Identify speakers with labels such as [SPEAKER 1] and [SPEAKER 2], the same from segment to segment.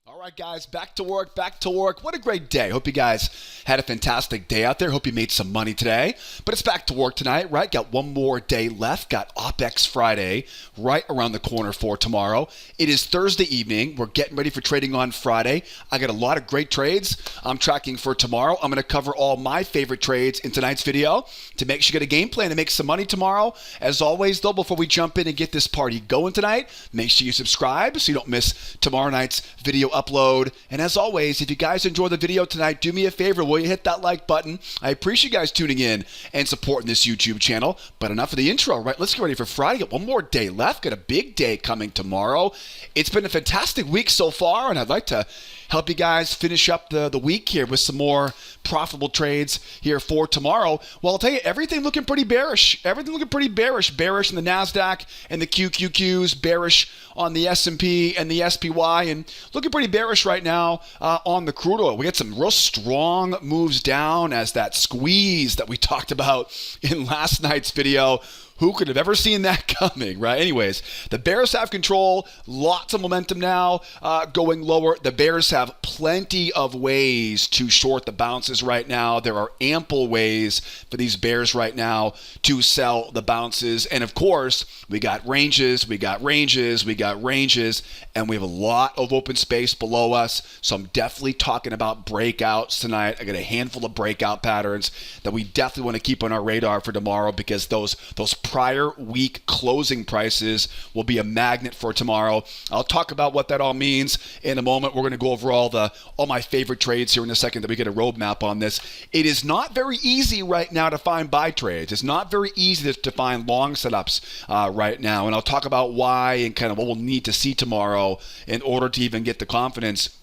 [SPEAKER 1] All right, guys, back to work, back to work. What a great day. Hope you guys had a fantastic day out there. Hope you made some money today. But it's back to work tonight, right? Got one more day left. Got Opex Friday right around the corner for tomorrow. It is Thursday evening. We're getting ready for trading on Friday. I got a lot of great trades I'm tracking for tomorrow. I'm going to cover all my favorite trades in tonight's video to make sure you get a game plan to make some money tomorrow. As always, though, before we jump in and get this party going tonight, make sure you subscribe so you don't miss tomorrow night's video upload. And as always, if you guys enjoy the video tonight, do me a favor, will you hit that like button? I appreciate you guys tuning in and supporting this YouTube channel. But enough of the intro, right? Let's get ready for Friday. Got one more day left. Got a big day coming tomorrow. It's been a fantastic week so far, and I'd like to help you guys finish up the week here with some more profitable trades here for tomorrow. Well, I'll tell you, everything looking pretty bearish. Everything looking pretty bearish. Bearish in the Nasdaq and the QQQs. Bearish on the S&P and the SPY. And looking pretty bearish right now on the crude oil. We got some real strong moves down as that squeeze that we talked about in last night's video. Who could have ever seen that coming, right? Anyways, the bears have control. Lots of momentum now going lower. The bears have plenty of ways to short the bounces right now. There are ample ways for these bears right now to sell the bounces. And of course, we got ranges, we got ranges, we got ranges, and we have a lot of open space below us. So I'm definitely talking about breakouts tonight. I got a handful of breakout patterns that we definitely want to keep on our radar for tomorrow, because those prior week closing prices will be a magnet for tomorrow. I'll talk about what that all means in a moment. We're going to go over all my favorite trades here in a second that we get a roadmap on this. It is not very easy right now to find buy trades. It's not very easy to find long setups right now. And I'll talk about why and kind of what we'll need to see tomorrow in order to even get the confidence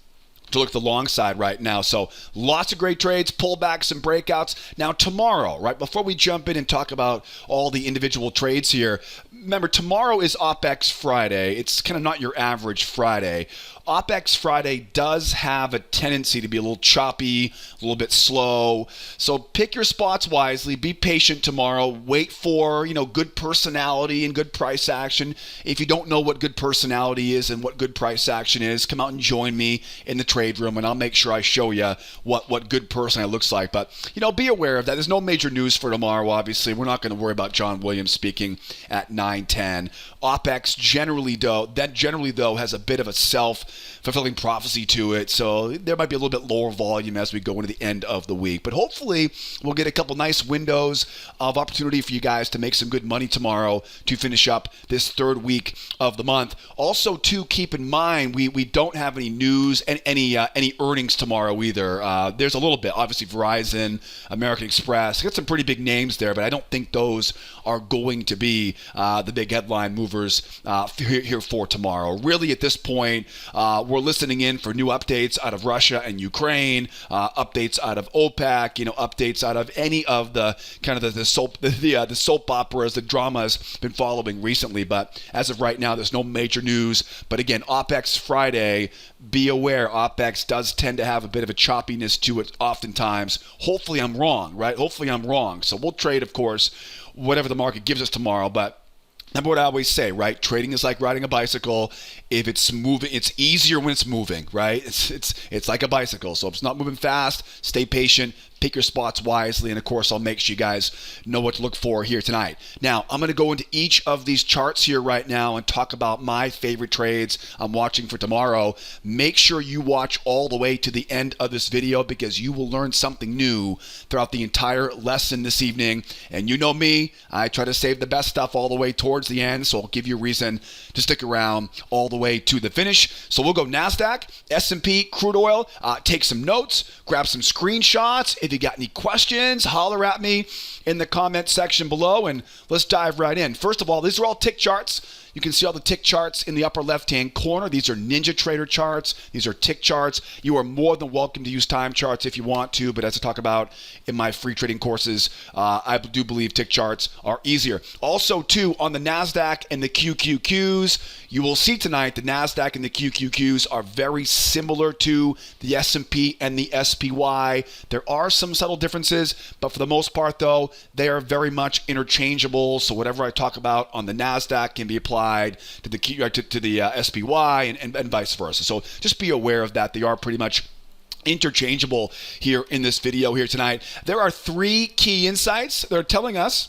[SPEAKER 1] to look at the long side right now. So lots of great trades, pullbacks and breakouts. Now tomorrow, right before we jump in and talk about all the individual trades here, remember tomorrow is Opex Friday. It's kind of not your average Friday. Opex Friday does have a tendency to be a little choppy, a little bit slow. So pick your spots wisely. Be patient tomorrow. Wait for, good personality and good price action. If you don't know what good personality is and what good price action is, come out and join me in the trade room, and I'll make sure I show you what good personality looks like. But, be aware of that. There's no major news for tomorrow, obviously. We're not going to worry about John Williams speaking at 9:10. Opex generally, though, has a bit of a self-fulfilling prophecy to it, so there might be a little bit lower volume as we go into the end of the week. But hopefully, we'll get a couple nice windows of opportunity for you guys to make some good money tomorrow to finish up this third week of the month. Also, too, keep in mind, we don't have any news and any earnings tomorrow either. There's a little bit, obviously, Verizon, American Express. Got some pretty big names there, but I don't think those are going to be the big headline movers here for tomorrow. Really, at this point, we're listening in for new updates out of Russia and Ukraine, updates out of OPEC, updates out of any of the kind of the soap operas, the dramas been following recently. But as of right now, there's no major news. But again, Opex Friday, be aware, Opex does tend to have a bit of a choppiness to it oftentimes. Hopefully I'm wrong, right? Hopefully I'm wrong. So we'll trade, of course, whatever the market gives us tomorrow. But remember what I always say, right? Trading is like riding a bicycle. If it's moving, it's easier when it's moving, right? It's like a bicycle. So if it's not moving fast, stay patient. Pick your spots wisely, and of course, I'll make sure you guys know what to look for here tonight. Now, I'm going to go into each of these charts here right now and talk about my favorite trades I'm watching for tomorrow. Make sure you watch all the way to the end of this video, because you will learn something new throughout the entire lesson this evening. And you know me, I try to save the best stuff all the way towards the end, so I'll give you a reason to stick around all the way to the finish. So we'll go Nasdaq, S&P, crude oil, take some notes, grab some screenshots. If you got any questions, holler at me in the comment section below, and let's dive right in. First of all, these are all tick charts. You can see all the tick charts in the upper left-hand corner. These are Ninja Trader charts. These are tick charts. You are more than welcome to use time charts if you want to, but as I talk about in my free trading courses, I do believe tick charts are easier. Also, too, on the NASDAQ and the QQQs, you will see tonight the NASDAQ and the QQQs are very similar to the S&P and the SPY. There are some some subtle differences, but for the most part, though, they are very much interchangeable. So whatever I talk about on the Nasdaq can be applied to the SPY and vice versa. So just be aware of that. They are pretty much interchangeable here in this video here tonight. There are 3 key insights that are telling us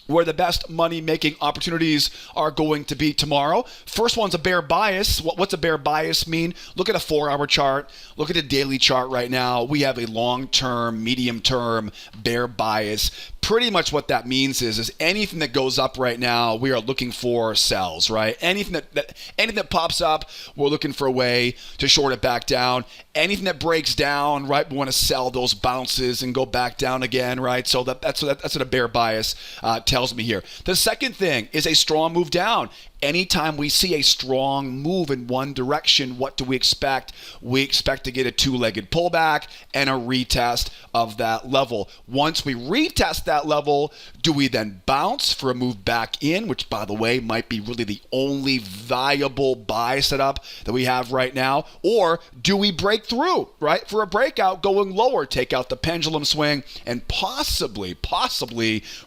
[SPEAKER 1] where the best money-making opportunities are going to be tomorrow. First one's a bear bias. What's a bear bias mean? Look at a 4-hour chart. Look at a daily chart right now. We have a long-term, medium-term bear bias. Pretty much what that means is anything that goes up right now, we are looking for sells, right? Anything that pops up, we're looking for a way to short it back down. Anything that breaks down, right, we want to sell those bounces and go back down again, right? So that's what a bear bias tells me here. The second thing is a strong move down. Anytime we see a strong move in one direction, what do we expect? We expect to get a 2-legged pullback and a retest of that level. Once we retest that level, do we then bounce for a move back in, which, by the way, might be really the only viable buy setup that we have right now? Or do we break through, right, for a breakout going lower, take out the pendulum swing, and possibly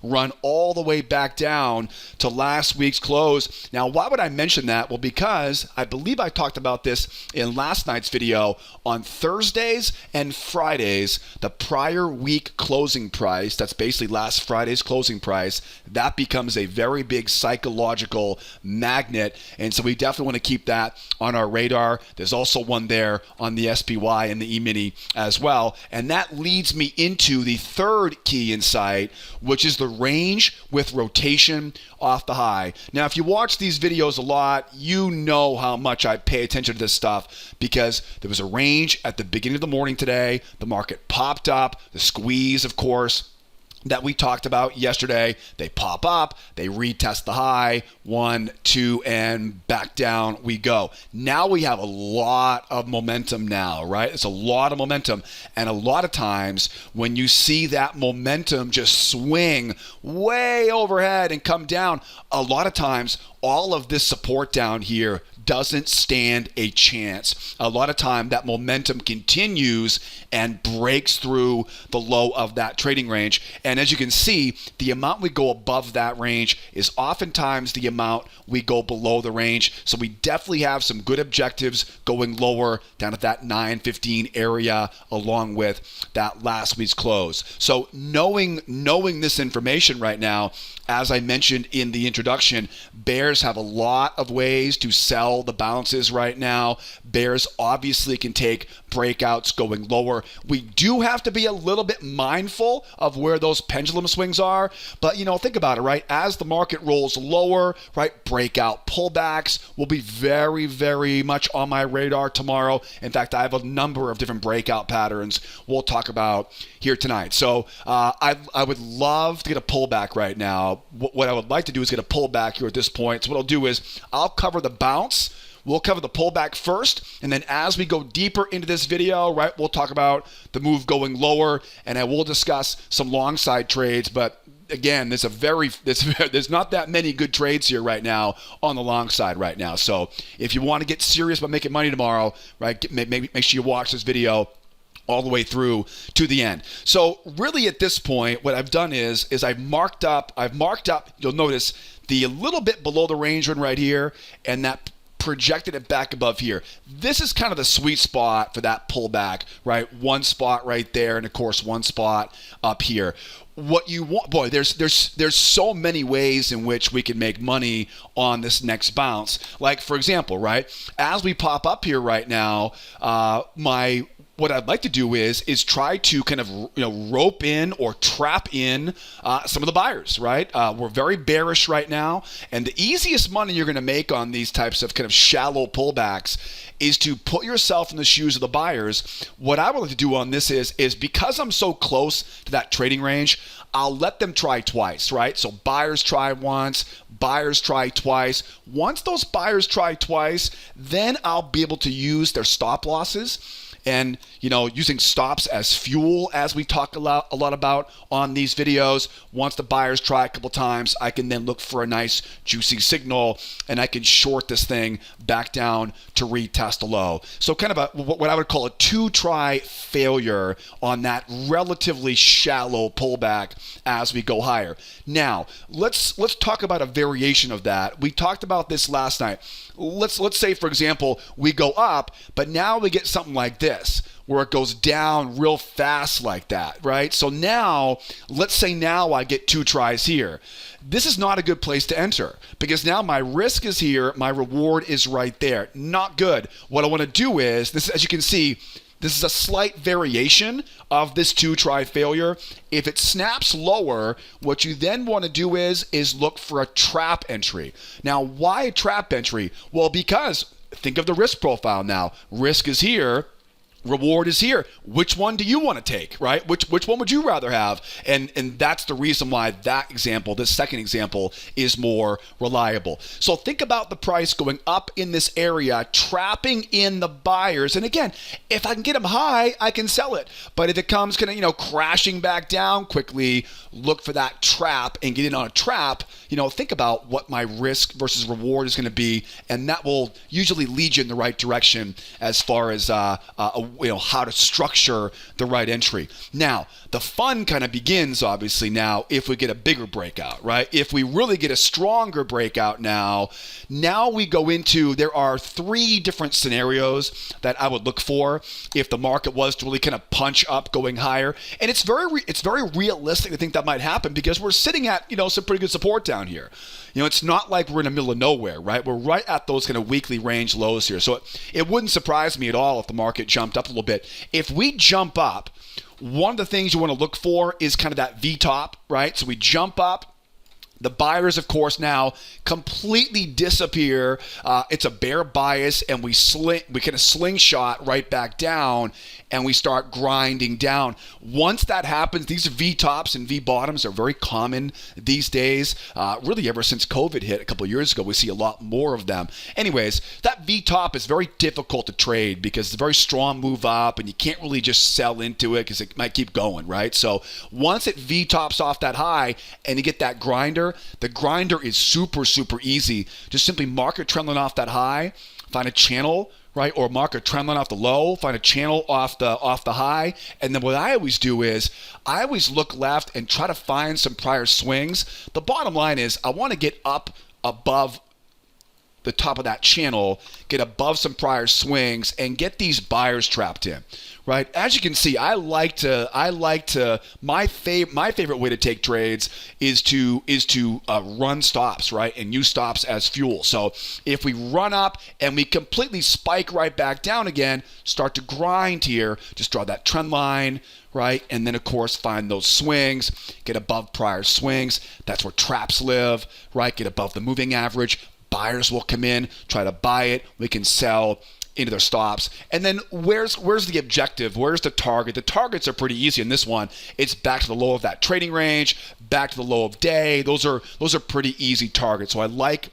[SPEAKER 1] run all the way back down to last week's close? Now, why would I mention that? Well, because I believe I talked about this in last night's video. On Thursdays and Fridays, the prior week closing price, that's basically last Friday's closing price, that becomes a very big psychological magnet. And so we definitely want to keep that on our radar. There's also one there on the SPY and the E-mini as well. And that leads me into the third key insight, which is the range with rotation off the high. Now, if you watch these videos a lot, you know how much I pay attention to this stuff, because there was a range at the beginning of the morning today. The market popped up, the squeeze, of course, that we talked about yesterday. They pop up, they retest the high, 1, 2, and back down we go. Now we have a lot of momentum now, right? It's a lot of momentum. And a lot of times when you see that momentum just swing way overhead and come down, a lot of times all of this support down here doesn't stand a chance. A lot of time that momentum continues and breaks through the low of that trading range. And as you can see, the amount we go above that range is oftentimes the amount we go below the range. So we definitely have some good objectives going lower down at that 915 area, along with that last week's close. So knowing this information right now, as I mentioned in the introduction, bears have a lot of ways to sell the bounces right now. Bears obviously can take breakouts going lower. We do have to be a little bit mindful of where those pendulum swings are. But, think about it, right? As the market rolls lower, right, breakout pullbacks will be very, very much on my radar tomorrow. In fact, I have a number of different breakout patterns we'll talk about here tonight. So I would love to get a pullback right now. What I would like to do is get a pullback here at this point. So what I'll do is I'll cover the bounce. We'll cover the pullback first, and then as we go deeper into this video, right, we'll talk about the move going lower, and I will discuss some long side trades. But again, there's not that many good trades here right now on the long side right now. So if you want to get serious about making money tomorrow, right, make sure you watch this video all the way through to the end. So really at this point, what I've done is I've marked up, you'll notice the little bit below the range one right here, and that projected it back above here. This is kind of the sweet spot for that pullback, right? One spot right there, and of course one spot up here. What you want, boy, there's so many ways in which we can make money on this next bounce. Like, for example, right, as we pop up here right now, what I'd like to do is try to kind of rope in or trap in some of the buyers, right? We're very bearish right now, and the easiest money you're going to make on these types of kind of shallow pullbacks is to put yourself in the shoes of the buyers. What I would like to do on this is because I'm so close to that trading range, I'll let them try twice, right? So buyers try once, buyers try twice. Once those buyers try twice, then I'll be able to use their stop losses and using stops as fuel, as we talk a lot about on these videos. Once the buyers try a couple times, I can then look for a nice juicy signal, and I can short this thing back down to retest a low. So kind of what I would call a 2-try failure on that relatively shallow pullback as we go higher. Now, let's talk about a variation of that. We talked about this last night. Let's say, for example, we go up, but now we get something like this, where it goes down real fast like that, right? So now, let's say now I get 2 tries here. This is not a good place to enter, because now my risk is here, my reward is right there. Not good. What I want to do is, this, as you can see, this is a slight variation of this 2-try failure. If it snaps lower, what you then want to do is look for a trap entry. Now, why a trap entry? Well, because think of the risk profile now. Risk is here. Reward is here. Which one do you want to take, right? Which one would you rather have? And that's the reason why that example, this second example, is more reliable. So think about the price going up in this area, trapping in the buyers. And again, if I can get them high, I can sell it. But if it comes kind of, crashing back down quickly, look for that trap and get in on a trap. Think about what my risk versus reward is going to be, and that will usually lead you in the right direction as far as how to structure the right entry. Now, the fun kind of begins, obviously, now if we get a bigger breakout, right? If we really get a stronger breakout now we go into, there are 3 different scenarios that I would look for if the market was to really kind of punch up going higher. And it's very realistic to think that might happen, because we're sitting at, some pretty good support down here. It's not like we're in the middle of nowhere, right? We're right at those kind of weekly range lows here. So it wouldn't surprise me at all if the market jumped up a little bit. If we jump up, one of the things you want to look for is kind of that V-top, right? So we jump up. The buyers, of course, now completely disappear. It's a bear bias, and we kind of slingshot right back down, and we start grinding down. Once that happens, these V-tops and V-bottoms are very common these days. Really, ever since COVID hit a couple of years ago, we see a lot more of them. Anyways, that V-top is very difficult to trade because it's a very strong move up, and you can't really just sell into it because it might keep going, right? So once it V-tops off that high and you get that grinder, the grinder is super, super easy. Just simply mark a trend line off that high, find a channel, right? Or mark a trend line off the low, find a channel off the high. And then what I always do is I always look left and try to find some prior swings. The bottom line is I want to get up above the top of that channel, get above some prior swings, and get these buyers trapped in, right? As you can see, my favorite way to take trades is to run stops, right? And use stops as fuel. So if we run up and we completely spike right back down again, start to grind here, just draw that trend line, right? And then, of course, find those swings, get above prior swings. That's where traps live, right? Get above the moving average. Buyers will come in, try to buy it. We can sell into their stops. And then where's the objective? Where's the target? The targets are pretty easy in this one. It's back to the low of that trading range, back to the low of day. Those are pretty easy targets. So I like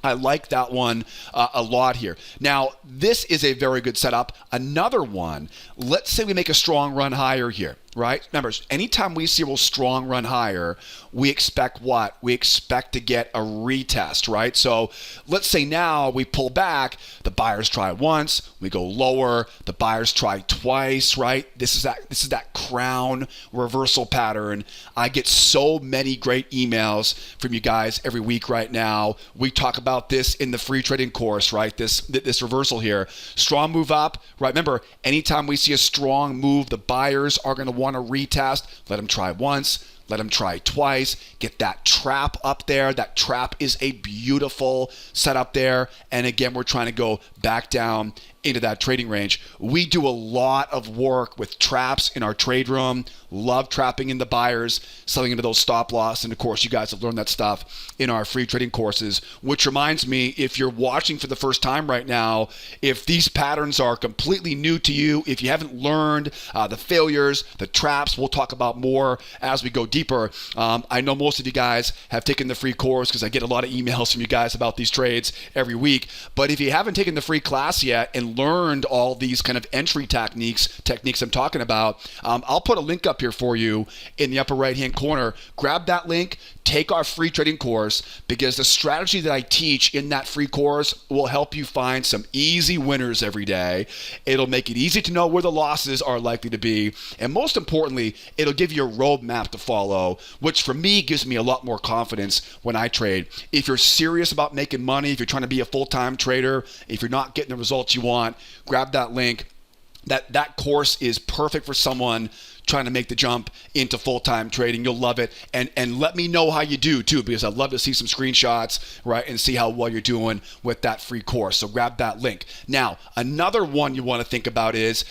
[SPEAKER 1] that one a lot here. Now, this is a very good setup. Another one, let's say we make a strong run higher here, right? Remember, anytime we see a real strong run higher, we expect what? We expect to get a retest, right? So let's say now we pull back, the buyers try once, we go lower, the buyers try twice, right? This is that crown reversal pattern. I get so many great emails from you guys every week right now. We talk about this in the free trading course, right? This reversal here. Strong move up, right? Remember, anytime we see a strong move, the buyers are going to want to retest. Let them try once, let them try twice, get that trap up there. That trap is a beautiful setup there. And again, we're trying to go back down into that trading range. We do a lot of work with traps in our trade room. Love trapping in the buyers, selling into those stop loss. And of course, you guys have learned that stuff in our free trading courses, which reminds me, if you're watching for the first time right now, if these patterns are completely new to you, if you haven't learned the failures, the traps, we'll talk about more as we go deeper. I know most of you guys have taken the free course because I get a lot of emails from you guys about these trades every week. But if you haven't taken the free class yet and and learned all these kind of entry techniques I'm talking about, I'll put a link up here for you in the upper right-hand corner. Grab that link, take our free trading course, because the strategy that I teach in that free course will help you find some easy winners every day. It'll make it easy to know where the losses are likely to be. And most importantly, it'll give you a roadmap to follow, which for me gives me a lot more confidence when I trade. If you're serious about making money, if you're trying to be a full-time trader, if you're not getting the results you want, grab that link. That course is perfect for someone trying to make the jump into full-time trading. You'll love it. And let me know how you do too, because I'd love to see some screenshots, right, and see how well you're doing with that free course. So grab that link. Now, another one you want to think about is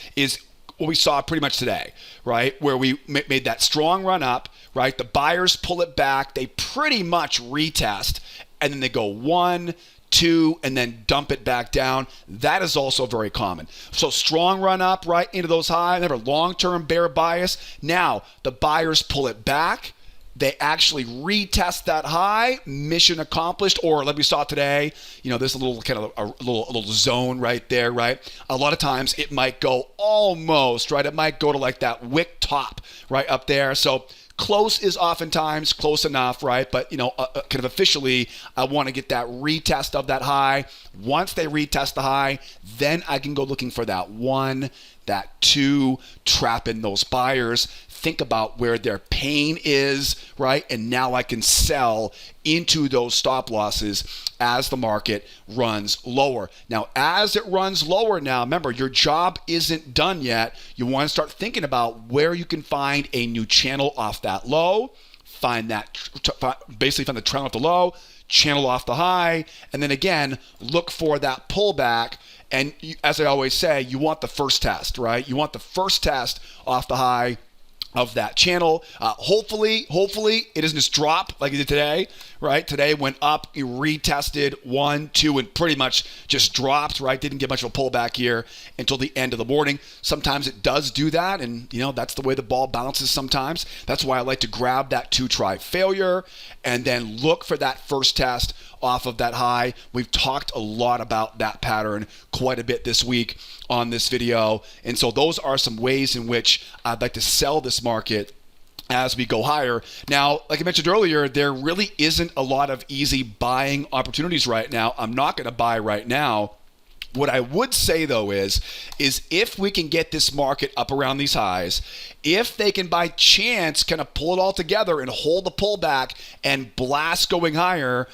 [SPEAKER 1] what we saw pretty much today, right, where we made that strong run up, right? The buyers pull it back. They pretty much retest, and then they go 1, 2, and then dump it back down. That is also very common. So strong run up right into those highs. Remember, long-term bear bias. Now the buyers pull it back. They actually retest that high. Mission accomplished. Or like we saw today, there's a little kind of a little zone right there, right? A lot of times it might go almost, right? It might go to like that wick top right up there. So close is oftentimes close enough, right? But, kind of officially, I want to get that retest of that high. Once they retest the high, then I can go looking for that 1, that 2, trap in those buyers. Think about where their pain is, right? And now I can sell into those stop losses as the market runs lower. Now, as it runs lower now, remember, your job isn't done yet. You want to start thinking about where you can find a new channel off that low, basically find the trend off the low, channel off the high, and then again, look for that pullback. And as I always say, you want the first test, right? You want the first test off the high of that channel. Hopefully it doesn't just drop like it did today, right? Today went up, it retested 1, 2, and pretty much just dropped, right? Didn't get much of a pullback here until the end of the morning. Sometimes it does do that, and that's the way the ball bounces sometimes. That's why I like to grab that 2-try failure and then look for that first test off of that high. We've talked a lot about that pattern quite a bit this week on this video. And so those are some ways in which I'd like to sell this market as we go higher. Now, like I mentioned earlier, there really isn't a lot of easy buying opportunities right now. I'm not going to buy right now. What I would say, though, is if we can get this market up around these highs, if they can by chance kind of pull it all together and hold the pullback and blast going higher,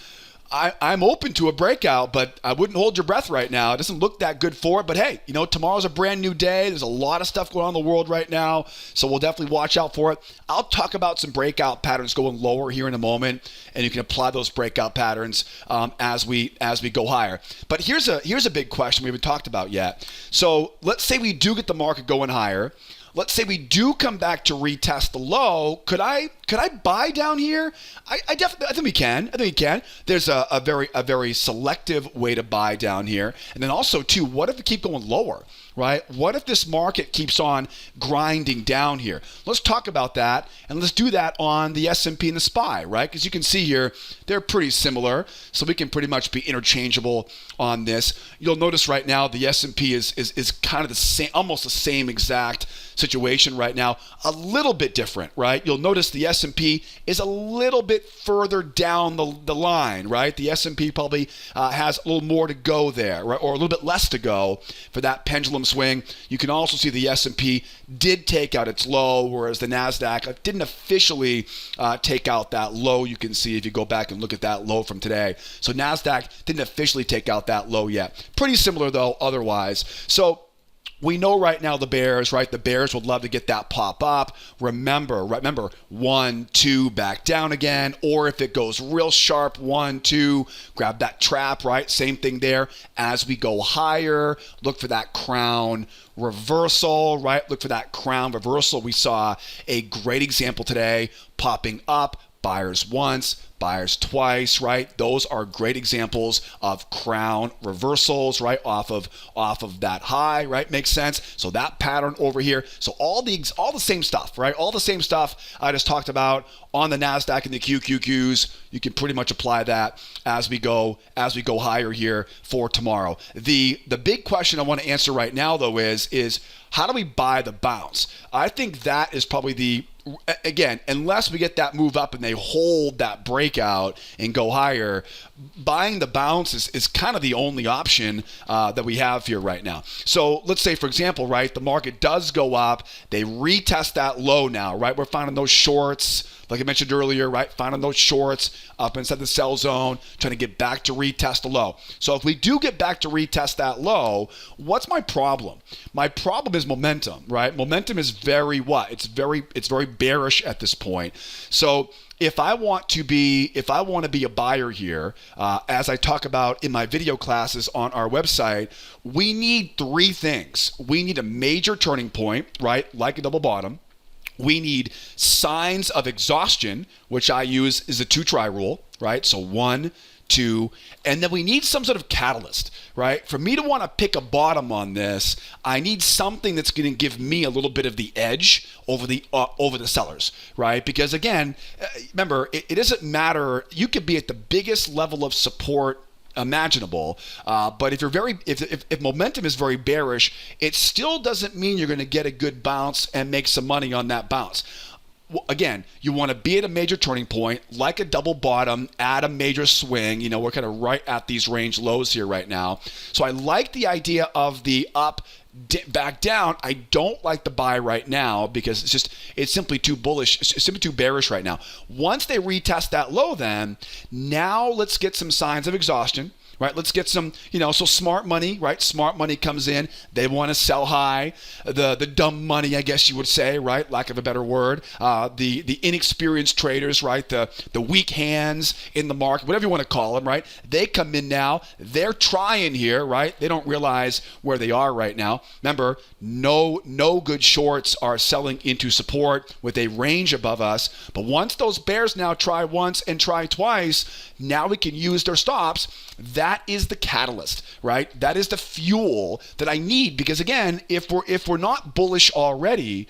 [SPEAKER 1] I'm open to a breakout, but I wouldn't hold your breath right now. It doesn't look that good for it, but hey, tomorrow's a brand new day. There's a lot of stuff going on in the world right now, so we'll definitely watch out for it. I'll talk about some breakout patterns going lower here in a moment, and you can apply those breakout patterns as we go higher. But here's a big question we haven't talked about yet. So let's say we do get the market going higher. Let's say we do come back to retest the low. Could I buy down here? I think we can. There's a very selective way to buy down here. And then also too, what if we keep going lower? Right? What if this market keeps on grinding down here? Let's talk about that, and let's do that on the S&P and the SPY, right? Because you can see here, they're pretty similar, so we can pretty much be interchangeable on this. You'll notice right now the S&P is kind of the same, almost the same exact situation right now, a little bit different, right? You'll notice the S&P is a little bit further down the line, right? The S&P probably has a little more to go there, right? Or a little bit less to go for that pendulum swing. You can also see the S&P did take out its low, whereas the Nasdaq didn't officially take out that low. You can see if you go back and look at that low from today. So Nasdaq didn't officially take out that low yet. Pretty similar though otherwise. So we know right now the bears, right? The bears would love to get that pop up. Remember, 1, 2, back down again. Or if it goes real sharp, 1, 2, grab that trap, right? Same thing there. As we go higher, look for that crown reversal, right? Look for that crown reversal. We saw a great example today, popping up. Buyers once, buyers twice, right? Those are great examples of crown reversals, right? Off of that high, right? Makes sense. So that pattern over here. So all the same stuff, right? All the same stuff I just talked about on the Nasdaq and the QQQs. You can pretty much apply that as we go higher here for tomorrow. The big question I want to answer right now though is how do we buy the bounce? I think that is probably again, unless we get that move up and they hold that breakout and go higher, buying the bounce is kind of the only option that we have here right now. So let's say, for example, right, the market does go up. They retest that low now, right? We're finding those shorts, like I mentioned earlier, right? Finding those shorts up inside the sell zone, trying to get back to retest the low. So if we do get back to retest that low, what's my problem? My problem is momentum, right? Momentum is very what? It's very bearish at this point. So if I want to be a buyer here, as I talk about in my video classes on our website, we need three things. We need a major turning point, right? Like a double bottom. We need signs of exhaustion, which I use is a 2-try rule, right? So 1, 2, and then we need some sort of catalyst, right? For me to want to pick a bottom on this, I need something that's going to give me a little bit of the edge over the sellers, right? Because again, remember, it doesn't matter. You could be at the biggest level of support imaginable, but if momentum is very bearish, it still doesn't mean you're going to get a good bounce and make some money on that bounce. Again, you want to be at a major turning point, like a double bottom, at a major swing. You know, we're kind of right at these range lows here right now. So I like the idea of the up, back down. I don't like the buy right now because it's simply too bullish. It's simply too bearish right now. Once they retest that low, then now let's get some signs of exhaustion. Right, let's get some, so smart money, right? Smart money comes in. They want to sell high. The dumb money, I guess you would say, right? Lack of a better word. The inexperienced traders, right? The weak hands in the market, whatever you want to call them, right? They come in now. They're trying here, right? They don't realize where they are right now. Remember, no good shorts are selling into support with a range above us. But once those bears now try once and try twice, now we can use their stops. That is the catalyst, right? That is the fuel that I need because again, if we're not bullish already,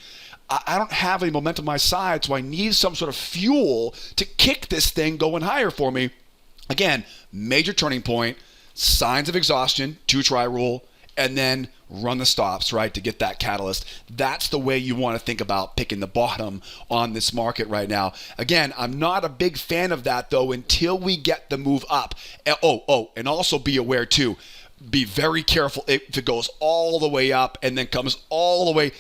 [SPEAKER 1] I don't have any momentum on my side, so I need some sort of fuel to kick this thing going higher for me. Again, major turning point, signs of exhaustion, 2-try rule, and then run the stops, right, to get that catalyst. That's the way you want to think about picking the bottom on this market right now. Again, I'm not a big fan of that, though, until we get the move up. And also be aware, too, be very careful if it goes all the way up and then comes all the way,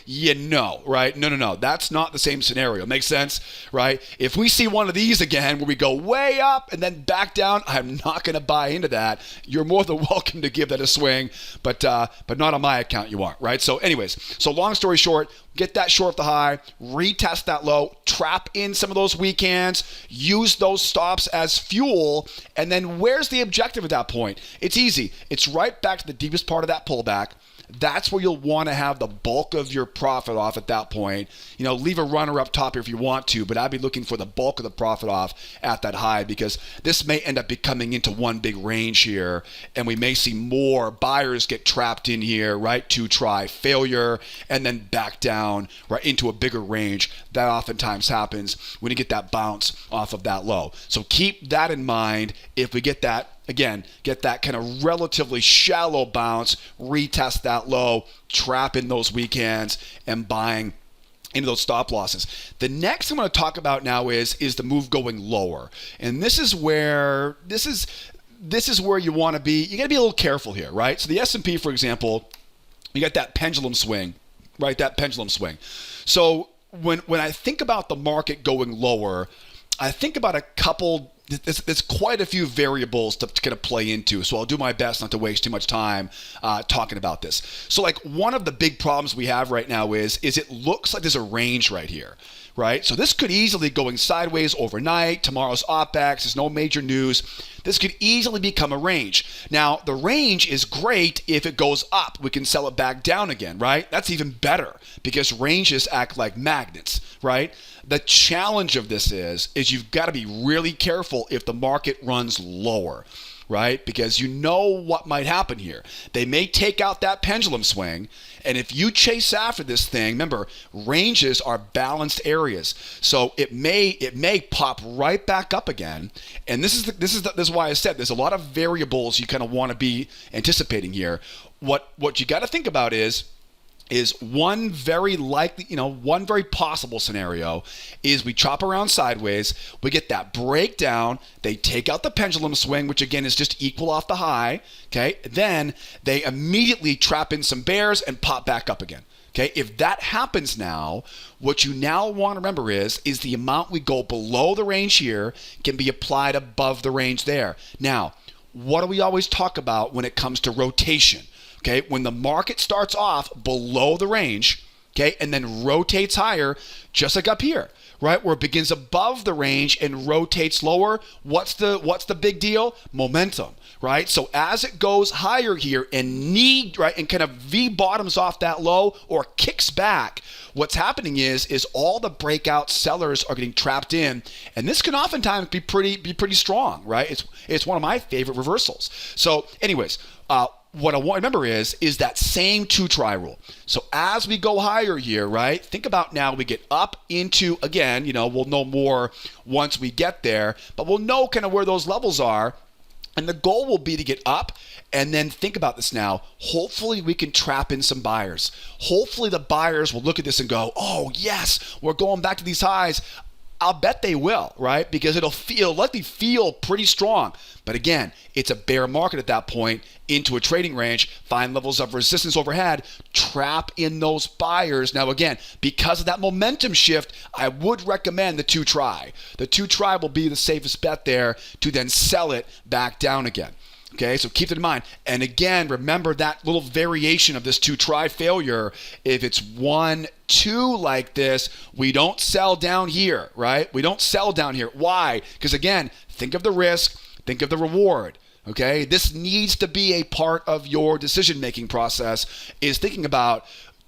[SPEAKER 1] right? No. That's not the same scenario. Makes sense, right? If we see one of these again where we go way up and then back down, I'm not going to buy into that. You're more than welcome to give that a swing, but not on my account you aren't, right? So anyways, long story short, get that short of the high, retest that low, trap in some of those weak hands, use those stops as fuel, and then where's the objective at that point? It's easy. It's right back to the deepest part of that pullback. That's where you'll want to have the bulk of your profit off at that point. Leave a runner up top here if you want to, but I'd be looking for the bulk of the profit off at that high because this may end up becoming into one big range here, and we may see more buyers get trapped in here, right, to try failure and then back down right into a bigger range. That oftentimes happens when you get that bounce off of that low. So keep that in mind if we get that. Again, get that kind of relatively shallow bounce, retest that low, trap in those weak hands, and buying into those stop losses. The next I'm going to talk about now is the move going lower. And this is where you want to be. You got to be a little careful here, right? So the S&P, for example, you got that pendulum swing, right? That pendulum swing. So when I think about the market going lower, I think about a couple. There's quite a few variables to kind of play into, so I'll do my best not to waste too much time talking about this. So like one of the big problems we have right now is it looks like there's a range right here, right? So this could easily going sideways overnight. Tomorrow's Opex, there's no major news. this could easily become a range. Now, the range is great if it goes up. We can sell it back down again, right? That's even better because ranges act like magnets, right? The challenge of this is you've got to be really careful if the market runs lower, right? Because you know what might happen here. They may take out that pendulum swing, and if you chase after this thing, remember, ranges are balanced areas. So it may pop right back up again. And this is why I said there's a lot of variables you kind of want to be anticipating here. What you got to think about is one very likely, one very possible scenario is we chop around sideways, we get that breakdown, they take out the pendulum swing, which again is just equal off the high, okay? Then they immediately trap in some bears and pop back up again. Okay, if that happens now, what you now want to remember is the amount we go below the range here can be applied above the range there. Now, what do we always talk about when it comes to rotation? Okay, when the market starts off below the range, okay, and then rotates higher, just like up here, right, where it begins above the range and rotates lower, what's the big deal? Momentum, right? So as it goes higher here and and kind of V bottoms off that low or kicks back, what's happening is all the breakout sellers are getting trapped in, and this can oftentimes be pretty strong, right? It's one of my favorite reversals. So, anyways, what I want to remember is that same two-try rule. So as we go higher here, right, think about now we get up into, again, we'll know more once we get there, but we'll know kind of where those levels are. And the goal will be to get up and then think about this now. Hopefully we can trap in some buyers. Hopefully the buyers will look at this and go, oh, yes, we're going back to these highs. I'll bet they will, right? Because it'll likely feel pretty strong. But again, it's a bear market at that point into a trading range. Find levels of resistance overhead, trap in those buyers. Now again, because of that momentum shift, I would recommend the two-try. The two-try will be the safest bet there to then sell it back down again. Okay, so keep that in mind. And again, remember that little variation of this two-try failure. If it's 1, 2 like this, we don't sell down here, right? We don't sell down here. Why? Because again, think of the risk, think of the reward. Okay, this needs to be a part of your decision-making process, is thinking about,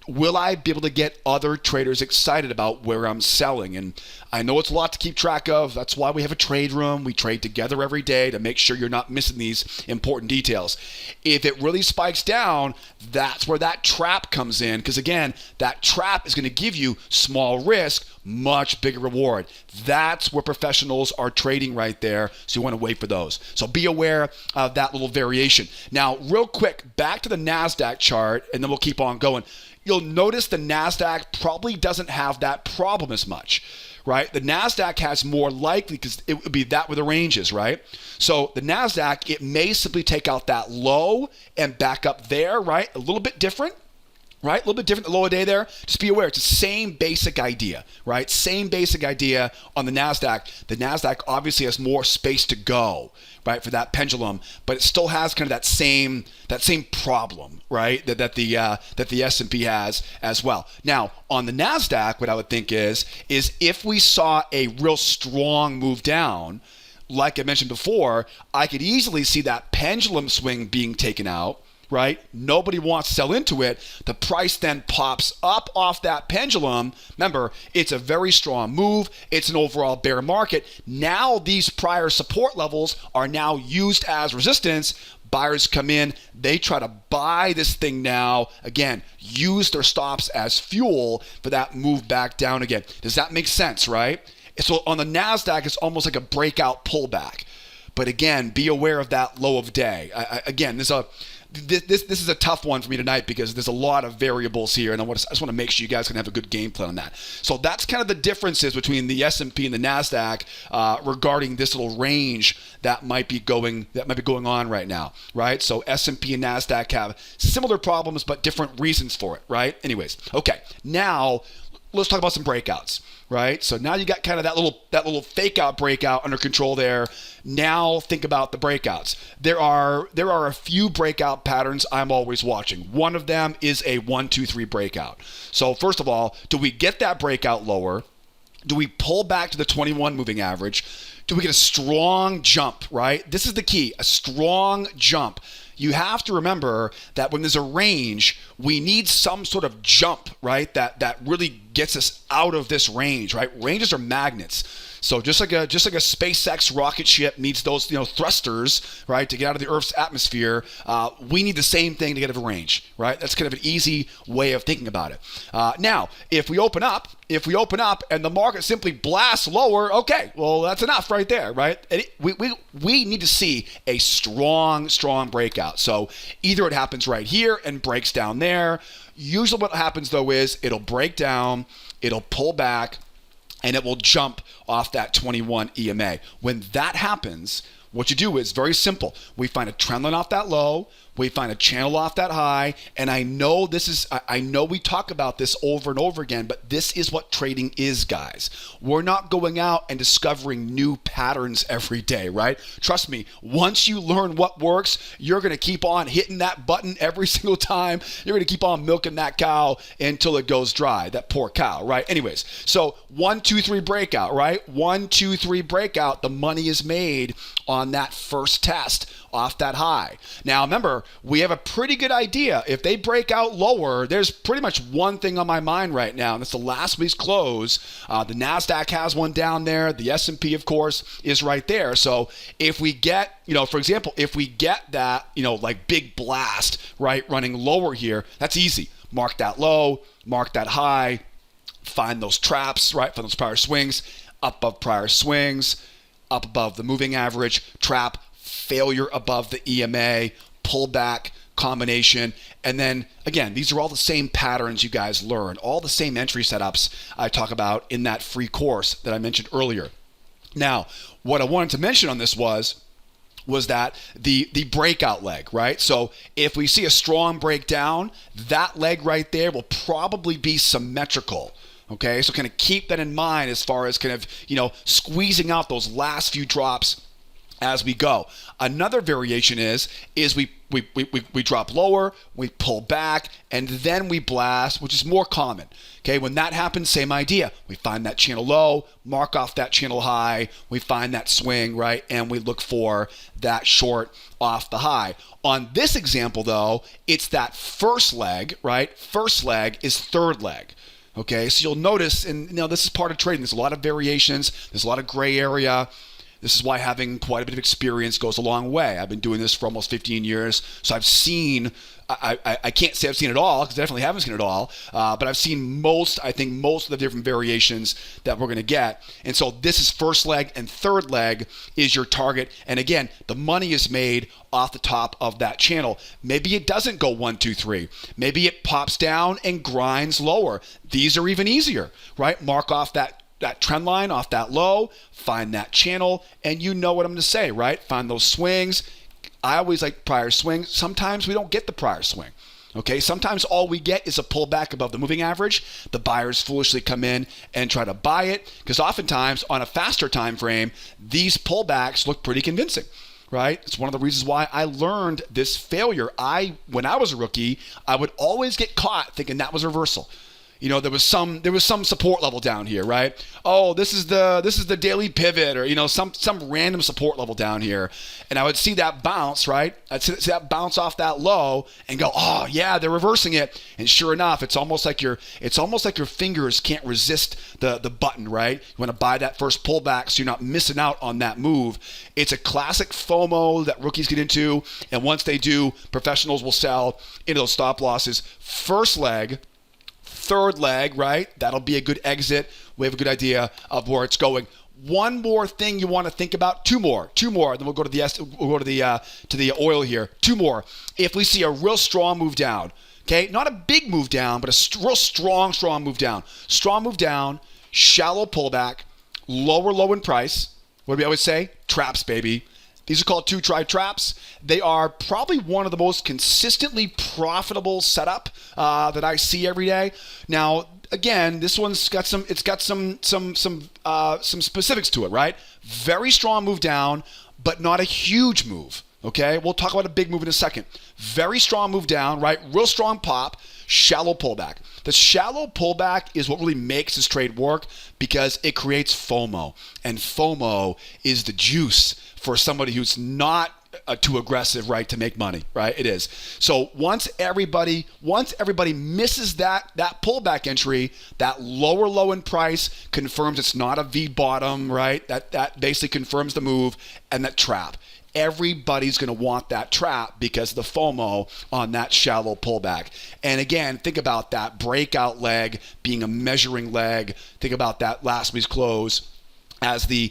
[SPEAKER 1] will I be able to get other traders excited about where I'm selling? And I know it's a lot to keep track of. That's why we have a trade room. We trade together every day to make sure you're not missing these important details. If it really spikes down, that's where that trap comes in. Because again, that trap is going to give you small risk, much bigger reward. That's where professionals are trading right there. So you want to wait for those. So be aware of that little variation. Now, real quick, back to the NASDAQ chart, and then we'll keep on going. You'll notice the NASDAQ probably doesn't have that problem as much, right? The NASDAQ has more likely, because it would be that where the range is, right? So the NASDAQ, it may simply take out that low and back up there, right? A little bit different. Right? A little bit different the lower day there. Just be aware. It's the same basic idea, right? Same basic idea on the NASDAQ. The NASDAQ obviously has more space to go, right, for that pendulum, but it still has kind of that same problem, right, that the S&P has as well. Now, on the NASDAQ, what I would think is if we saw a real strong move down, like I mentioned before, I could easily see that pendulum swing being taken out, right? Nobody wants to sell into it. The price then pops up off that pendulum. Remember, it's a very strong move. It's an overall bear market. Now these prior support levels are now used as resistance. Buyers come in. They try to buy this thing now. Again, use their stops as fuel for that move back down again. Does that make sense, right? So on the NASDAQ, it's almost like a breakout pullback. But again, be aware of that low of day. Again, this is a tough one for me tonight because there's a lot of variables here, and I just want to make sure you guys can have a good game plan on that. So that's kind of the differences between the S&P and the NASDAQ regarding this little range that might be going on right now, right? So S&P and NASDAQ have similar problems but different reasons for it, right? Anyways, okay. Now let's talk about some breakouts. Right, so now you got kind of that little fake out breakout under control there. Now think about the breakouts. There are a few breakout patterns I'm always watching. One of them is a 1, 2, 3 breakout. So first of all, do we get that breakout lower? Do we pull back to the 21 moving average? do we get a strong jump, right? This is the key, a strong jump. You have to remember that when there's a range, we need some sort of jump, right? That really gets us out of this range, right? Ranges are magnets. So just like a SpaceX rocket ship needs those thrusters, right, to get out of the Earth's atmosphere, we need the same thing to get out of a range, right? That's kind of an easy way of thinking about it. Now, if we open up and the market simply blasts lower, okay, well that's enough right there, right? We need to see a strong breakout. So either it happens right here and breaks down there. Usually what happens though is it'll break down, it'll pull back, and it will jump off that 21 EMA. When that happens, what you do is very simple. We find a trend line off that low, we find a channel off that high, and I know we talk about this over and over again, but this is what trading is, guys. We're not going out and discovering new patterns every day, right? Trust me, once you learn what works, you're going to keep on hitting that button every single time. You're going to keep on milking that cow until it goes dry, that poor cow, right? Anyways, so 1, 2, 3 breakout, right? 1, 2, 3 breakout, the money is made on that first test off that high. Now remember, we have a pretty good idea. If they break out lower, there's pretty much one thing on my mind right now, and that's the last week's close. The Nasdaq has one down there. The S&P, of course, is right there. So if we get, for example, if we get that, like big blast, right, running lower here, that's easy. Mark that low, mark that high, find those traps, right, for those prior swings, up above prior swings, up above the moving average, trap, failure above the EMA, pullback, combination, and then again, these are all the same patterns you guys learn, all the same entry setups I talk about in that free course that I mentioned earlier. Now, what I wanted to mention on this was that the breakout leg, right? So if we see a strong breakdown, that leg right there will probably be symmetrical. Okay, so kind of keep that in mind as far as kind of, squeezing out those last few drops as we go. Another variation is we drop lower, we pull back, and then we blast, which is more common. Okay, when that happens, same idea. We find that channel low, mark off that channel high, we find that swing, right, and we look for that short off the high. On this example, though, it's that first leg, right? First leg is third leg. Okay, so you'll notice, and this is part of trading. There's a lot of variations. There's a lot of gray area. This is why having quite a bit of experience goes a long way. I've been doing this for almost 15 years, so I've seen, I can't say I've seen it all, because I definitely haven't seen it all, but I've seen most of the different variations that we're going to get. And so this is first leg, and third leg is your target. And again, the money is made off the top of that channel. Maybe it doesn't go 1, 2, 3. Maybe it pops down and grinds lower. These are even easier, right? Mark off that trend line off that low, find that channel, and you know what I'm going to say, right? Find those swings. I always like prior swings. Sometimes we don't get the prior swing. Okay, sometimes all we get is a pullback above the moving average. The buyers foolishly come in and try to buy it, because oftentimes on a faster time frame, these pullbacks look pretty convincing. Right? It's one of the reasons why I learned this failure. When I was a rookie, I would always get caught thinking that was a reversal. There was some support level down here, right? Oh, this is the daily pivot, or some random support level down here, and I would see that bounce, right? I'd see that bounce off that low and go, oh yeah, they're reversing it, and sure enough, it's almost like your fingers can't resist the button, right? You want to buy that first pullback so you're not missing out on that move. It's a classic FOMO that rookies get into, and once they do, professionals will sell into those stop losses. First leg. Third leg, right? That'll be a good exit. We have a good idea of where it's going. One more thing you want to think about. Two more. Then we'll go to the oil here. Two more. If we see a real strong move down, okay, not a big move down, but a real strong move down. Strong move down, shallow pullback, lower low in price. What do we always say? Traps, baby. These are called 2-try traps. They are probably one of the most consistently profitable setup that I see every day. Now, again, this one's got some specifics to it, right? Very strong move down, but not a huge move. Okay, we'll talk about a big move in a second. Very strong move down, right? Real strong pop, shallow pullback. The shallow pullback is what really makes this trade work because it creates FOMO. And FOMO is the juice for somebody who's not too aggressive, right, to make money, right? It is. So once everybody misses that pullback entry, that lower low in price confirms it's not a V bottom, right? That basically confirms the move and that trap. Everybody's going to want that trap because of the FOMO on that shallow pullback. And again, think about that breakout leg being a measuring leg. Think about that last week's close as the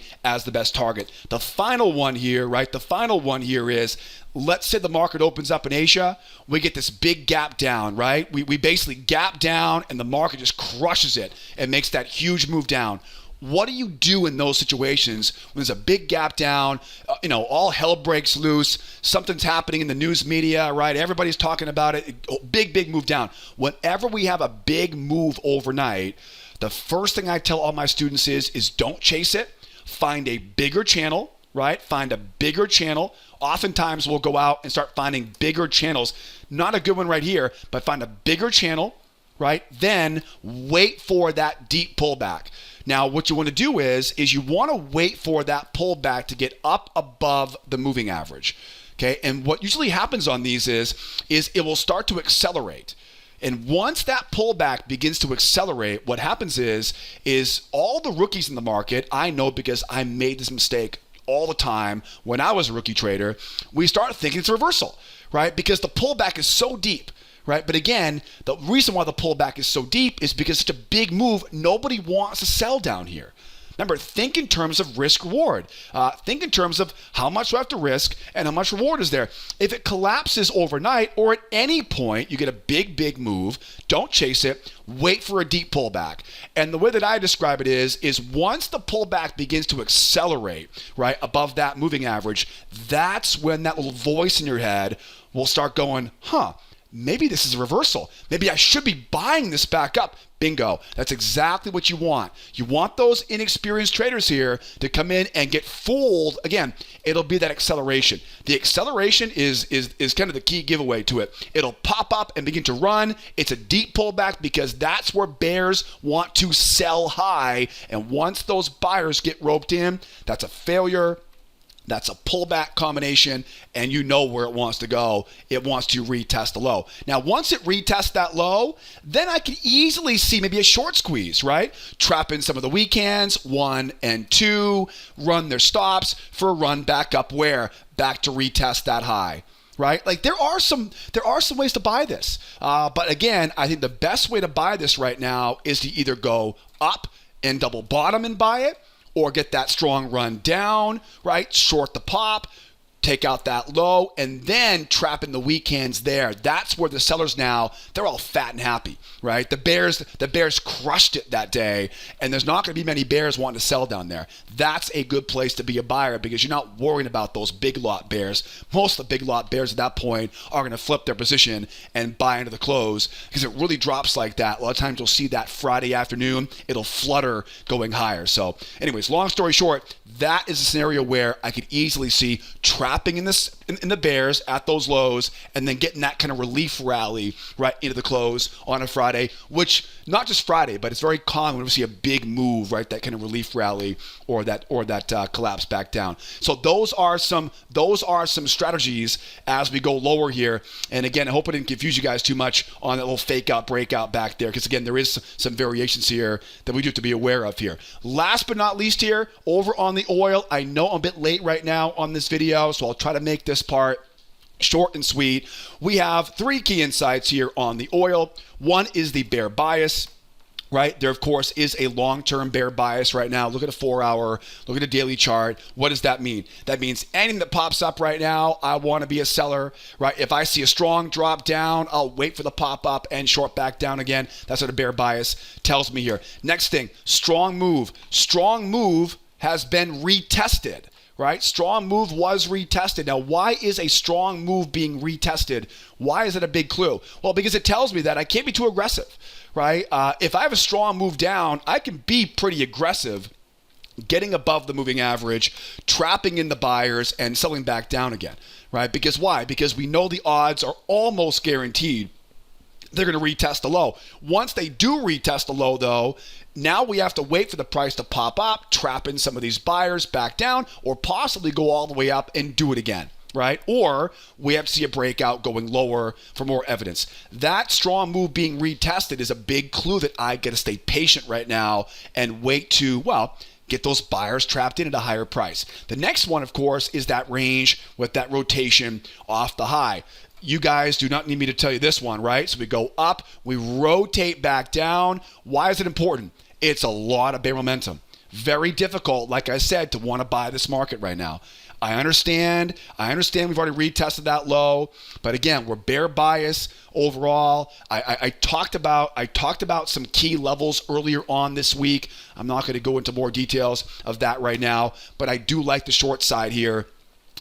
[SPEAKER 1] best target. The final one here, right? The final one here is, let's say the market opens up in Asia, we get this big gap down, right? We basically gap down and the market just crushes it and makes that huge move down. What do you do in those situations when there's a big gap down, all hell breaks loose, something's happening in the news media, right? Everybody's talking about it, big move down. Whenever we have a big move overnight, the first thing I tell all my students is don't chase it. Find a bigger channel, right? Find a bigger channel. Oftentimes we'll go out and start finding bigger channels. Not a good one right here, but find a bigger channel, right? Then wait for that deep pullback. Now, what you want to do is you want to wait for that pullback to get up above the moving average, okay? And what usually happens on these is it will start to accelerate. And once that pullback begins to accelerate, what happens is all the rookies in the market, I know because I made this mistake all the time when I was a rookie trader, we start thinking it's a reversal, right? Because the pullback is so deep. Right? But again, the reason why the pullback is so deep is because it's such a big move. Nobody wants to sell down here. Remember, think in terms of risk reward. Think in terms of how much do I have to risk and how much reward is there. If it collapses overnight or at any point you get a big move, don't chase it. Wait for a deep pullback. And the way that I describe it is once the pullback begins to accelerate, right, above that moving average, that's when that little voice in your head will start going, maybe this is a reversal. Maybe I should be buying this back up. Bingo. That's exactly what you want. You want those inexperienced traders here to come in and get fooled. Again, it'll be that acceleration. The acceleration is kind of the key giveaway to it. It'll pop up and begin to run. It's a deep pullback because that's where bears want to sell high. And once those buyers get roped in, that's a failure. That's a pullback combination, and you know where it wants to go. It wants to retest the low. Now, once it retests that low, then I can easily see maybe a short squeeze, right? Trap in some of the weak hands, 1 and 2, run their stops for a run back up where? Back to retest that high. Right? Like there are some ways to buy this. But again, I think the best way to buy this right now is to either go up and double bottom and buy it, or get that strong run down, right? Short the pop, take out that low, and then trap in the weak hands there. That's where the sellers now, they're all fat and happy, right? The bears crushed it that day, and there's not going to be many bears wanting to sell down there. That's a good place to be a buyer because you're not worrying about those big lot bears. Most of the big lot bears at that point are going to flip their position and buy into the close because it really drops like that. A lot of times you'll see that Friday afternoon, it'll flutter going higher. So anyways, long story short, that is a scenario where I could easily see trapping in the bears at those lows and then getting that kind of relief rally right into the close on a Friday, which not just Friday, but it's very common when we see a big move, right? That kind of relief rally or that collapse back down. So those are some strategies as we go lower here. And again, I hope I didn't confuse you guys too much on that little fake out breakout back there, because again, there is some variations here that we do have to be aware of here. Last but not least here, over on the oil, I know I'm a bit late right now on this video, so I'll try to make this part short and sweet. We have 3 key insights here on the oil. One is the bear bias. Right? There, of course, is a long-term bear bias right now. Look at a 4-hour, look at a daily chart. What does that mean? That means anything that pops up right now, I want to be a seller, right? If I see a strong drop down, I'll wait for the pop up and short back down again. That's what a bear bias tells me here. Next thing, strong move. Strong move has been retested. Right? Strong move was retested. Now, why is a strong move being retested? Why is it a big clue? Well, because it tells me that I can't be too aggressive, right? If I have a strong move down, I can be pretty aggressive, getting above the moving average, trapping in the buyers, and selling back down again, right? Because why? Because we know the odds are almost guaranteed they're going to retest the low. Once they do retest the low, though, now we have to wait for the price to pop up, trap in some of these buyers back down, or possibly go all the way up and do it again, right? Or we have to see a breakout going lower for more evidence. That strong move being retested is a big clue that I got to stay patient right now and wait to, well, get those buyers trapped in at a higher price. The next one, of course, is that range with that rotation off the high. You guys do not need me to tell you this one, right? So we go up, we rotate back down. Why is it important? It's a lot of bear momentum. Very difficult, like I said, to want to buy this market right now. I understand we've already retested that low, but again, we're bear bias overall. I talked about some key levels earlier on this week. I'm not going to go into more details of that right now, but I do like the short side here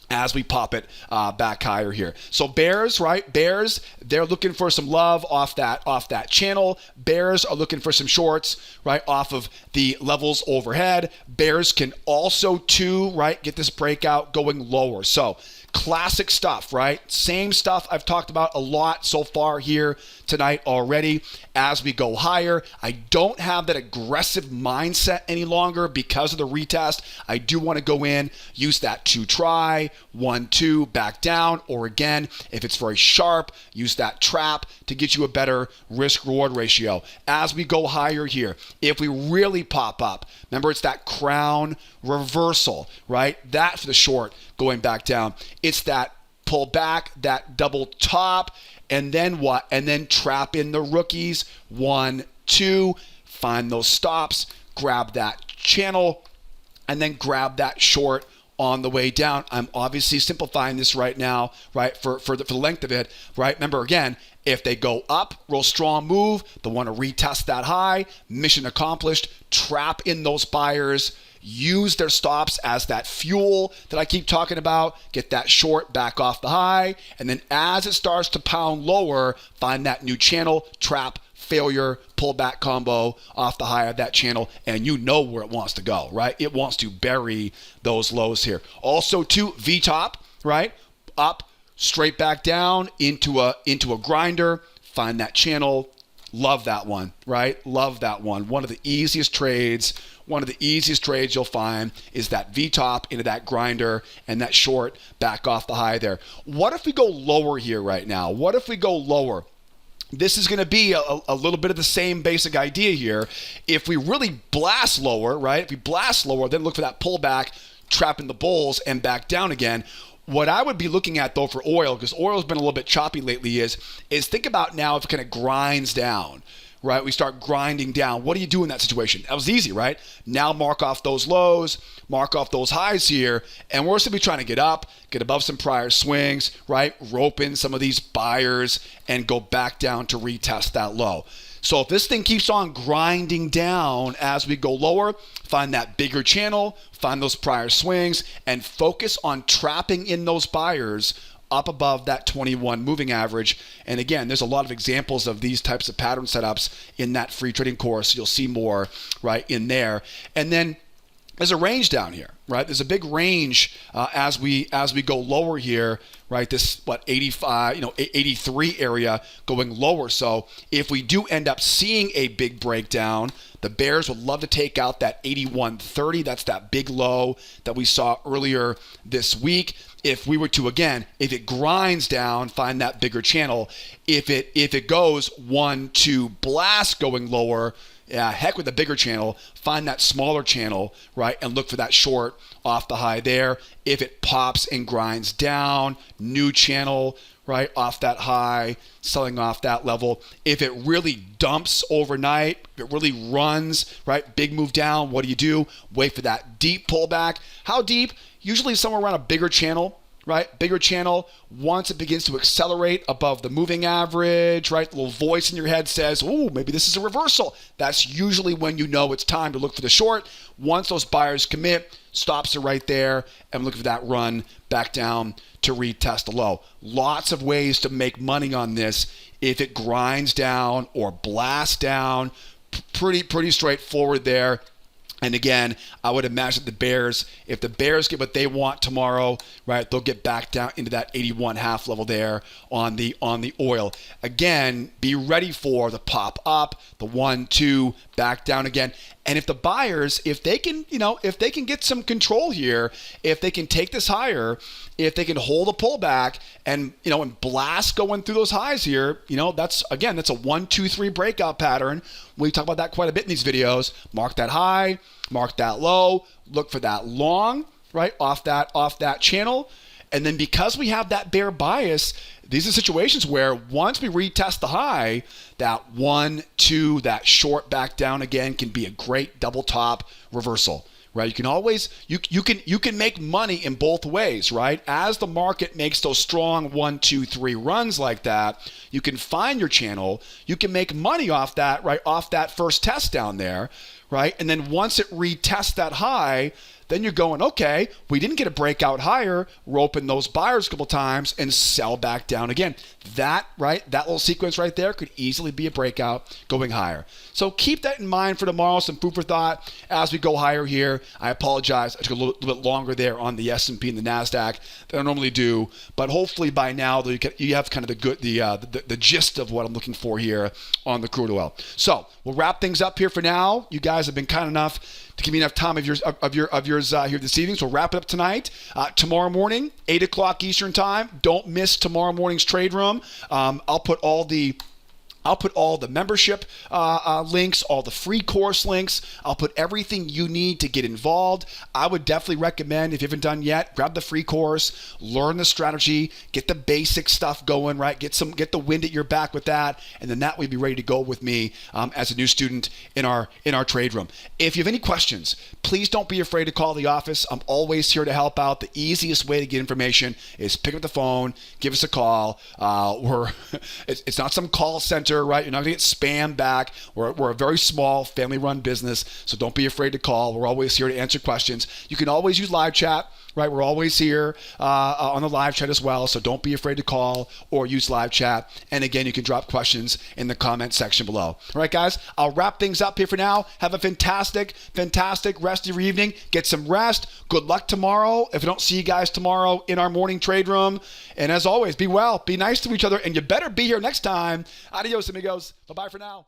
[SPEAKER 1] as we pop it back higher here. So bears, right? Bears, they're looking for some love off that channel. Bears are looking for some shorts, right, off of the levels overhead. Bears can also too, right, get this breakout going lower. So classic stuff, right? Same stuff I've talked about a lot so far here tonight already. As we go higher, I don't have that aggressive mindset any longer because of the retest. I do want to go in, use that 2 try, 1, 2, back down, or again, if it's very sharp, use that trap to get you a better risk-reward ratio. As we go higher here, if we really pop up, remember it's that crown reversal, right? That for the short going back down. It's that pull back, that double top, and then what? And then trap in the rookies. 1, 2, find those stops, grab that channel, and then grab that short on the way down. I'm obviously simplifying this right now, right, for the length of it, right? Remember, again, if they go up, real strong move, they want to retest that high, mission accomplished, trap in those buyers, use their stops as that fuel that I keep talking about, get that short back off the high, and then as it starts to pound lower, find that new channel, trap, failure, pullback combo off the high of that channel, and you know where it wants to go, right? It wants to bury those lows here. Also, too, V-top, right? Up, straight back down into a grinder, find that channel. Love that one, right? Love that one. One of the easiest trades you'll find is that V-top into that grinder and that short back off the high there. What if we go lower here right now? What if we go lower? This is going to be a little bit of the same basic idea here. If we really blast lower, right? If we blast lower, then look for that pullback, trapping the bulls and back down again. What I would be looking at, though, for oil, because oil's been a little bit choppy lately, is think about now if it kind of grinds down, right? We start grinding down. What do you do in that situation? That was easy, right? Now mark off those lows, mark off those highs here, and we're going to be trying to get up, get above some prior swings, right? Rope in some of these buyers and go back down to retest that low. So if this thing keeps on grinding down as we go lower, find that bigger channel, find those prior swings, and focus on trapping in those buyers up above that 21 moving average. And again, there's a lot of examples of these types of pattern setups in that free trading course. You'll see more right in there. And then there's a range down here, right? There's a big range as we go lower here, right? This 85, 83 area going lower. So if we do end up seeing a big breakdown, the bears would love to take out that 81.30. That's that big low that we saw earlier this week. If we were to, again, if it grinds down, find that bigger channel. If it goes 1, 2 blast going lower, yeah, heck with the bigger channel, find that smaller channel, right, and look for that short off the high there. If it pops and grinds down, new channel, right, off that high, selling off that level. If it really dumps overnight, if it really runs, right, big move down, what do? Wait for that deep pullback. How deep? Usually somewhere around a bigger channel, right? Bigger channel. Once it begins to accelerate above the moving average, right? The little voice in your head says, "Ooh, maybe this is a reversal." That's usually when you know it's time to look for the short. Once those buyers commit, stops are right there, and look for that run back down to retest the low. Lots of ways to make money on this. If it grinds down or blasts down, pretty straightforward there. And again, I would imagine the Bears, if the Bears get what they want tomorrow, right, they'll get back down into that 81.5 level there on the oil. Again, be ready for the pop up, the 1, 2, back down again. And if the buyers, if they can, if they can get some control here, if they can take this higher, if they can hold a pullback and, and blast going through those highs here, that's a 1, 2, 3 breakout pattern. We talk about that quite a bit in these videos. Mark that high, mark that low, look for that long, right, off that channel. And then because we have that bear bias, these are situations where once we retest the high, that 1, 2, that short back down again can be a great double top reversal. Right, you can always you can make money in both ways, right? As the market makes those strong 1, 2, 3 runs like that, you can find your channel. You can make money off that, right? Off that first test down there, right? And then once it retests that high, then you're going, okay, we didn't get a breakout higher, rope in those buyers a couple times and sell back down again. That little sequence right there could easily be a breakout going higher. So keep that in mind for tomorrow, some food for thought as we go higher here. I apologize, I took a little bit longer there on the S&P and the Nasdaq than I normally do, but hopefully by now you have kind of the gist of what I'm looking for here on the crude oil. So we'll wrap things up here for now. You guys have been kind enough to give me enough time of yours here this evening. So we'll wrap it up tonight. Tomorrow morning, 8 o'clock Eastern time. Don't miss tomorrow morning's trade room. I'll put all the membership links, all the free course links. I'll put everything you need to get involved. I would definitely recommend, if you haven't done yet, grab the free course, learn the strategy, get the basic stuff going, right? Get the wind at your back with that, and then that way be ready to go with me as a new student in our trade room. If you have any questions, please don't be afraid to call the office. I'm always here to help out. The easiest way to get information is pick up the phone, give us a call. It's not some call center, right? You're not going to get spam back. We're a very small family-run business, so don't be afraid to call. We're always here to answer questions. You can always use live chat, right? We're always here on the live chat as well, so don't be afraid to call or use live chat. And again, you can drop questions in the comment section below. All right, guys, I'll wrap things up here for now. Have a fantastic rest of your evening. Get some rest. Good luck tomorrow. If I don't see you guys tomorrow in our morning trade room. And as always, be well, be nice to each other, and you better be here next time. Adios, amigos. Bye-bye for now.